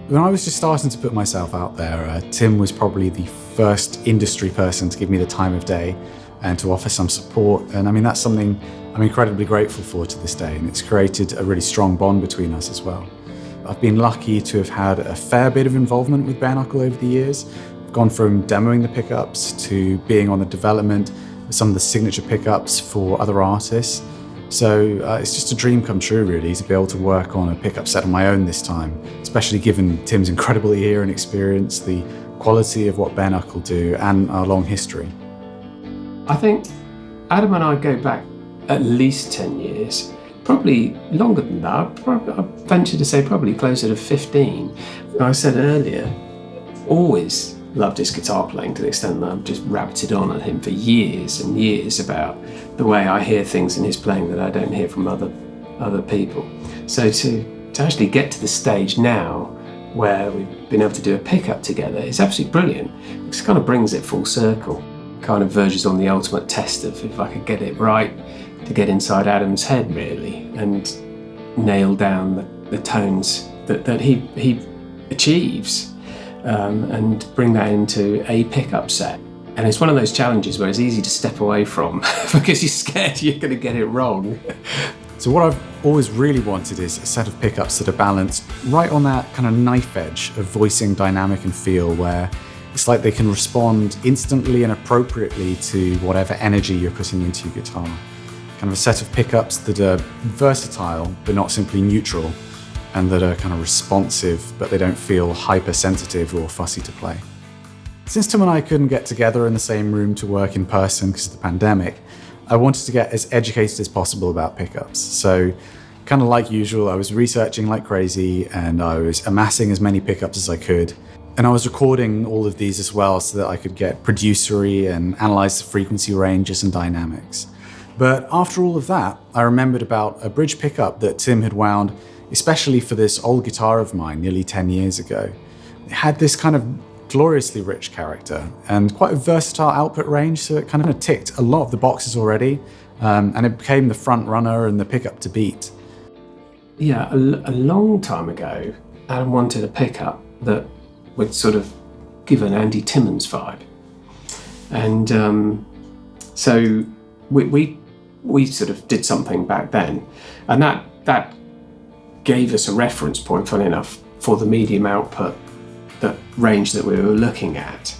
When I was just starting to put myself out there, Tim was probably the first industry person to give me the time of day and to offer some support. And I mean, that's something I'm incredibly grateful for to this day, and it's created a really strong bond between us as well. I've been lucky to have had a fair bit of involvement with Bare Knuckle over the years. I've gone from demoing the pickups to being on the development of some of the signature pickups for other artists. So it's just a dream come true, really, to be able to work on a pickup set of my own this time, especially given Tim's incredible ear and experience, the quality of what Bare Knuckle do, and our long history. I think Adam and I go back at least 10 years, probably longer than that. I venture to say probably closer to 15. I said earlier, always loved his guitar playing to the extent that I've just rabbited on at him for years and years about the way I hear things in his playing that I don't hear from other people. So to actually get to the stage now where we've been able to do a pickup together is absolutely brilliant. It kind of brings it full circle. Kind of verges on the ultimate test of if I could get it right to get inside Adam's head, really, and nail down the tones that he achieves, and bring that into a pickup set. And it's one of those challenges where it's easy to step away from because you're scared you're going to get it wrong. So what I've always really wanted is a set of pickups that are balanced right on that kind of knife edge of voicing dynamic and feel, where it's like they can respond instantly and appropriately to whatever energy you're putting into your guitar. Kind of a set of pickups that are versatile, but not simply neutral, and that are kind of responsive, but they don't feel hypersensitive or fussy to play. Since Tim and I couldn't get together in the same room to work in person because of the pandemic, I wanted to get as educated as possible about pickups. So, kind of like usual, I was researching like crazy, and I was amassing as many pickups as I could. And I was recording all of these as well so that I could get producery and analyze the frequency ranges and dynamics. But after all of that, I remembered about a bridge pickup that Tim had wound, especially for this old guitar of mine nearly 10 years ago. It had this kind of gloriously rich character and quite a versatile output range, so it kind of ticked a lot of the boxes already, and it became the front runner and the pickup to beat. Yeah, a long time ago, Adam wanted a pickup that would sort of give an Andy Timmons vibe. And so we sort of did something back then, and that gave us a reference point, funny enough, for the medium output, the range that we were looking at.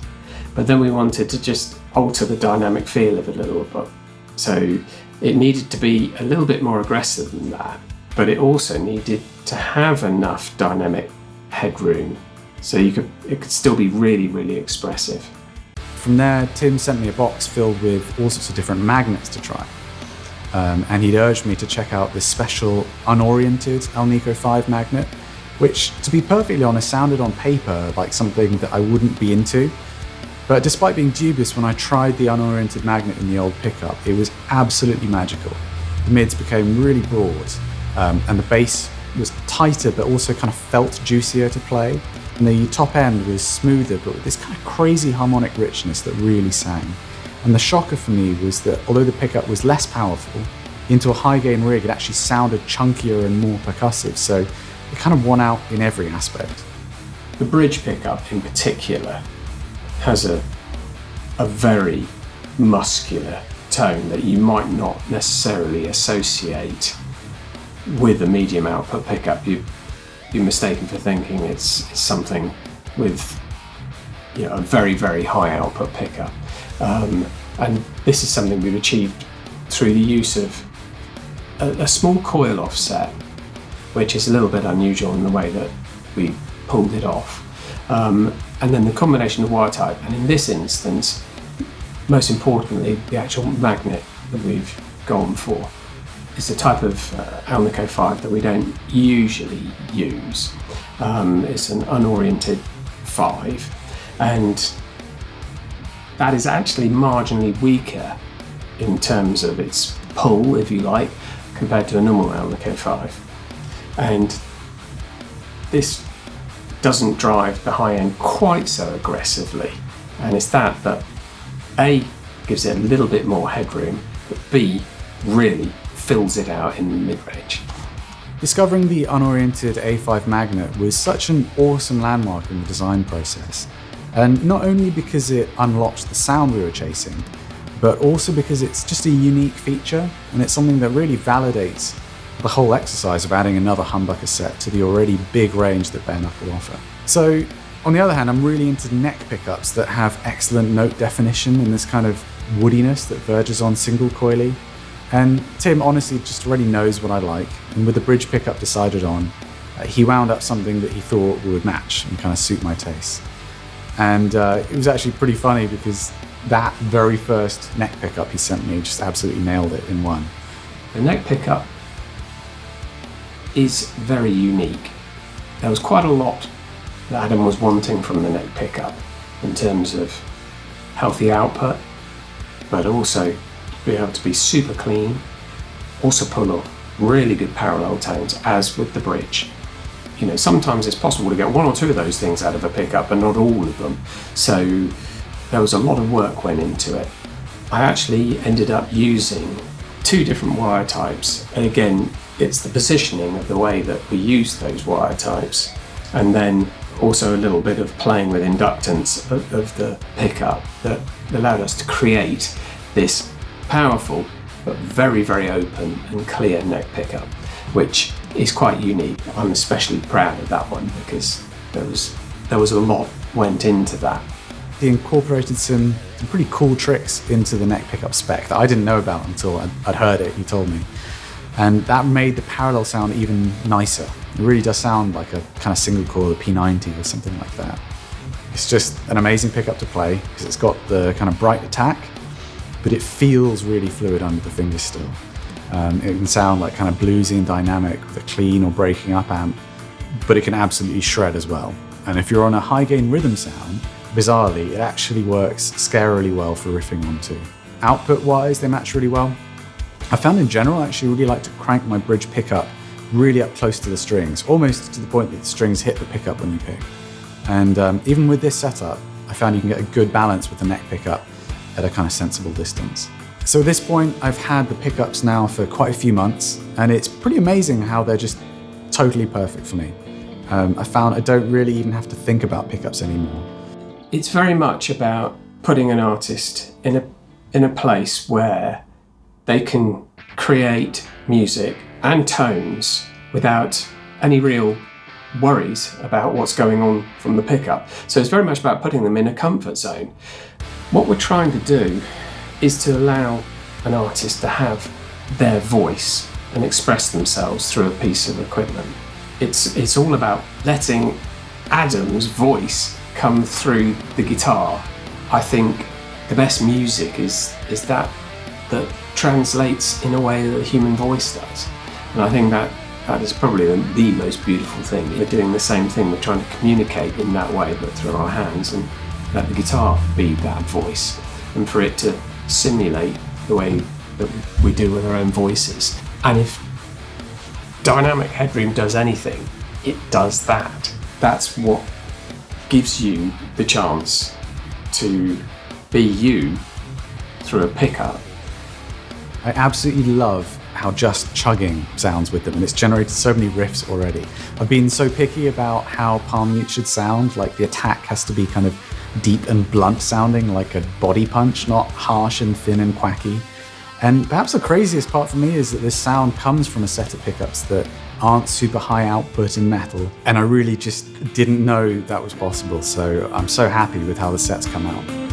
But then we wanted to just alter the dynamic feel of it a little bit. So it needed to be a little bit more aggressive than that, but it also needed to have enough dynamic headroom so it could still be really, really expressive. From there, Tim sent me a box filled with all sorts of different magnets to try. And he'd urged me to check out this special unoriented Alnico 5 magnet, which, to be perfectly honest, sounded on paper like something that I wouldn't be into. But despite being dubious, when I tried the unoriented magnet in the old pickup, it was absolutely magical. The mids became really broad, and the bass was tighter but also kind of felt juicier to play. And the top end was smoother, but with this kind of crazy harmonic richness that really sang. And the shocker for me was that although the pickup was less powerful, into a high gain rig it actually sounded chunkier and more percussive, so it kind of won out in every aspect. The bridge pickup in particular has a very muscular tone that you might not necessarily associate with a medium output pickup. You'd be mistaken for thinking it's something with, you know, a very, very high output pickup. And this is something we've achieved through the use of a small coil offset, which is a little bit unusual in the way that we pulled it off. And then the combination of wire type, and in this instance, most importantly, the actual magnet that we've gone for. It's a type of Alnico 5 that we don't usually use. It's an unoriented 5, and that is actually marginally weaker in terms of its pull, if you like, compared to a normal Alnico 5. And this doesn't drive the high end quite so aggressively, and it's that A, gives it a little bit more headroom, but B, really fills it out in the mid-range. Discovering the unoriented A5 magnet was such an awesome landmark in the design process, and not only because it unlocked the sound we were chasing, but also because it's just a unique feature, and it's something that really validates the whole exercise of adding another humbucker set to the already big range that Bare Knuckle offer. So, on the other hand, I'm really into neck pickups that have excellent note definition and this kind of woodiness that verges on single coily. And Tim honestly just already knows what I like, and with the bridge pickup decided on, he wound up something that he thought would match and kind of suit my taste. And it was actually pretty funny because that very first neck pickup he sent me just absolutely nailed it in one. The neck pickup is very unique. There was quite a lot that Adam was wanting from the neck pickup in terms of healthy output, but also be able to be super clean, also pull off really good parallel tones, as with the bridge. You know, sometimes it's possible to get one or two of those things out of a pickup, but not all of them. So there was a lot of work went into it. I actually ended up using 2 different wire types, and again, it's the positioning of the way that we use those wire types, and then also a little bit of playing with inductance of the pickup that allowed us to create this powerful but very, very open and clear neck pickup, which is quite unique. I'm especially proud of that one because there was a lot went into that. He incorporated some pretty cool tricks into the neck pickup spec that I didn't know about until I'd heard it, he told me. And that made the parallel sound even nicer. It really does sound like a kind of single coil, a P90 or something like that. It's just an amazing pickup to play because it's got the kind of bright attack, but it feels really fluid under the fingers still. It can sound like kind of bluesy and dynamic with a clean or breaking up amp, but it can absolutely shred as well. And if you're on a high gain rhythm sound, bizarrely, it actually works scarily well for riffing on too. Output wise, they match really well. I found in general I actually really like to crank my bridge pickup really up close to the strings, almost to the point that the strings hit the pickup when you pick. And even with this setup, I found you can get a good balance with the neck pickup at a kind of sensible distance. So at this point, I've had the pickups now for quite a few months, and it's pretty amazing how they're just totally perfect for me. I found I don't really even have to think about pickups anymore. It's very much about putting an artist in a place where they can create music and tones without any real worries about what's going on from the pickup. So it's very much about putting them in a comfort zone. What we're trying to do is to allow an artist to have their voice and express themselves through a piece of equipment. It's all about letting Adam's voice come through the guitar. I think the best music is that translates in a way that the human voice does. And I think that is probably the most beautiful thing. We're doing the same thing, we're trying to communicate in that way, but through our hands, and let the guitar be that voice, and for it to simulate the way that we do with our own voices. And if dynamic headroom does anything, it does that. That's what gives you the chance to be you through a pickup. I absolutely love how just chugging sounds with them, and it's generated so many riffs already. I've been so picky about how palm mute should sound, like the attack has to be kind of deep and blunt sounding, like a body punch, not harsh and thin and quacky. And perhaps the craziest part for me is that this sound comes from a set of pickups that aren't super high output in metal, and I really just didn't know that was possible, so I'm so happy with how the set's come out.